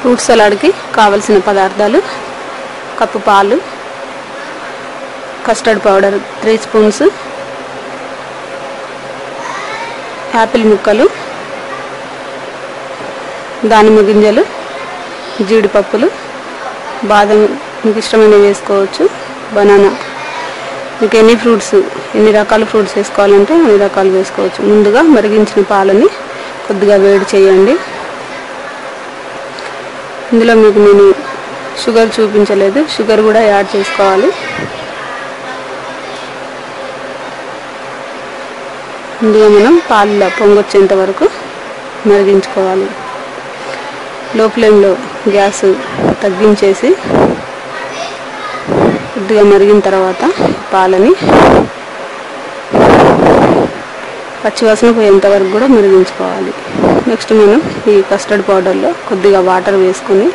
Fruit సలాడ్కి కావలసిన పదార్థాలు: cup పాలు, కస్టర్డ్ పౌడర్ 3 స్పూన్స్, యాపిల్ ముక్కలు, దానిమ్మ గింజలు, జీడిపప్పులు, బాదం మీకు ఇష్టమైనవి వేసుకోవచ్చు, బనానా. మీకు ఎన్ని రకాల ఫ్రూట్స్ వేసుకోవాలంటే అన్ని రకాలు వేసుకోవచ్చు. ముందుగా మరిగించిన పాలని కొద్దిగా వేడి చేయండి. ఇందులో మీకు నేను షుగర్ చూపించలేదు, షుగర్ కూడా యాడ్ చేసుకోవాలి. ముందుగా మనం పాలలో పొంగొచ్చేంత వరకు మరిగించుకోవాలి. లో ఫ్లేమ్లో గ్యాస్ తగ్గించేసి కొద్దిగా మరిగిన తర్వాత పాలని పచ్చివాసన పోయేంత వరకు కూడా మరిగించుకోవాలి. నెక్స్ట్ మనం ఈ కస్టర్డ్ పౌడర్లో కొద్దిగా వాటర్ వేసుకొని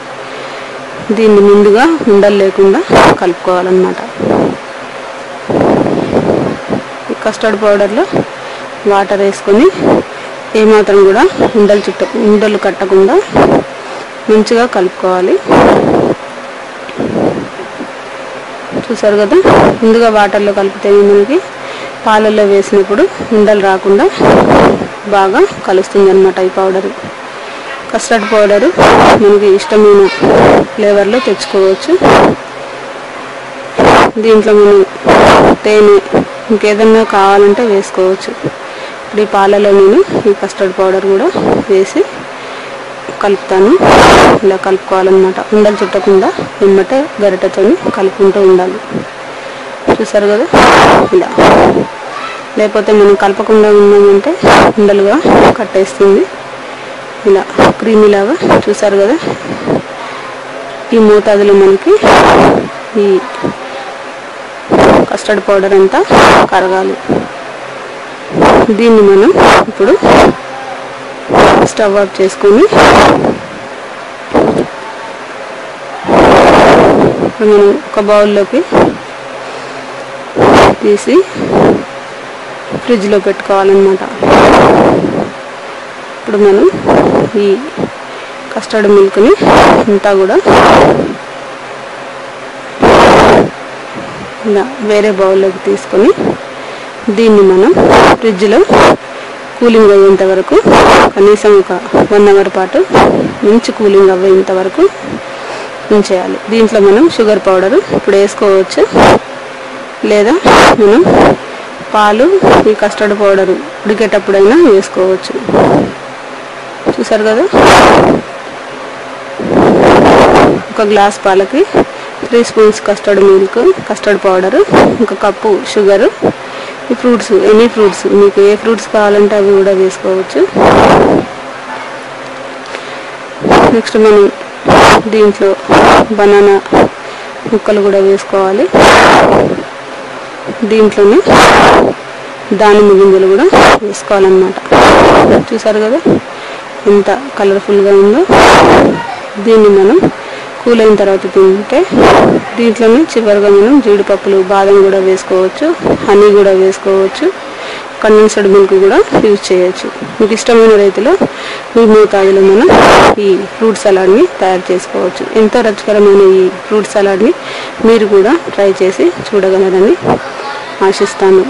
దీన్ని ముందుగా ఉండలు లేకుండా కలుపుకోవాలన్నమాట. ఈ కస్టర్డ్ పౌడర్లో వాటర్ వేసుకొని ఏమాత్రం కూడా ఉండలు కట్టకుండా మంచిగా కలుపుకోవాలి. చూసారు కదా, ముందుగా వాటర్లో కలిపితే మనకి పాలల్లో వేసినప్పుడు ఉండలు రాకుండా బాగా కలుస్తుంది అన్నమాట. ఈ పౌడరు, కస్టర్డ్ పౌడరు మనకి ఇష్టమైన ఫ్లేవర్లో తెచ్చుకోవచ్చు. దీంట్లో మనం తేనె ఇంకేదన్నా కావాలంటే వేసుకోవచ్చు. ఇప్పుడు ఈ పాలలో నేను ఈ కస్టర్డ్ పౌడర్ కూడా వేసి కలుపుతాను. ఇలా కలుపుకోవాలన్నమాట. ఉండలు చుట్టకుండా వెంబటే గరిటెతో కలుపుకుంటూ ఉండాలి. చూసారు కదా, ఇలా. లేకపోతే మనం కలపకుండా ఉన్నామంటే ఉండలుగా కట్టేస్తుంది. ఇలా క్రీమీలాగా. చూసారు కదా, ఈ మోతాదులో మనకి ఈ కస్టర్డ్ పౌడర్ అంతా కరగాలి. దీన్ని మనం ఇప్పుడు స్టవ్ ఆఫ్ చేసుకొని మనం ఒక బౌల్లోకి తీసి ఫ్రిడ్జ్లో పెట్టుకోవాలన్నమాట. ఇప్పుడు మనం ఈ కస్టర్డ్ మిల్క్ని అంతా కూడా ఇలా వేరే బౌల్లోకి తీసుకొని దీన్ని మనం ఫ్రిడ్జ్లో కూలింగ్ అయ్యేంత వరకు, కనీసం ఒక 1 అవర్ పాటు మంచి కూలింగ్ అయ్యేంత వరకు ఉంచేయాలి. దీంట్లో మనం షుగర్ పౌడరు ఇప్పుడు వేసుకోవచ్చు, లేదా మనం పాలు ఈ కస్టర్డ్ పౌడరు ఉడికేటప్పుడైనా వేసుకోవచ్చు. చూసారు కదా, ఒక గ్లాస్ పాలకి 3 స్పూన్స్ కస్టర్డ్ పౌడరు, ఒక కప్పు షుగరు, ఈ ఫ్రూట్స్, ఎనీ ఫ్రూట్స్ మీకు ఏ ఫ్రూట్స్ కావాలంటే అవి కూడా వేసుకోవచ్చు. నెక్స్ట్ మనం దీంట్లో బనానా ముక్కలు కూడా వేసుకోవాలి. దీంట్లోనే దానిమ్మ గింజలు కూడా వేసుకోవాలన్నమాట. చూసారు కదా ఎంత కలర్ఫుల్గా ఉందో. దీన్ని మనం కూల్ అయిన తర్వాత తింటే దీంట్లోనే చివరిగా మనం జీడిపప్పులు, బాదం కూడా వేసుకోవచ్చు, హనీ కూడా వేసుకోవచ్చు, కండెన్స్డ్ మిల్క్ కూడా యూజ్ చేయొచ్చు. మీకు ఇష్టమైన రీతిలో ఈ మోతాదులో మనం ఈ ఫ్రూట్ సలాడ్ని తయారు చేసుకోవచ్చు. ఎంతో రుచికరమైన ఈ ఫ్రూట్ సలాడ్ని మీరు కూడా ట్రై చేసి చూడగలరని ఆశిస్తాను.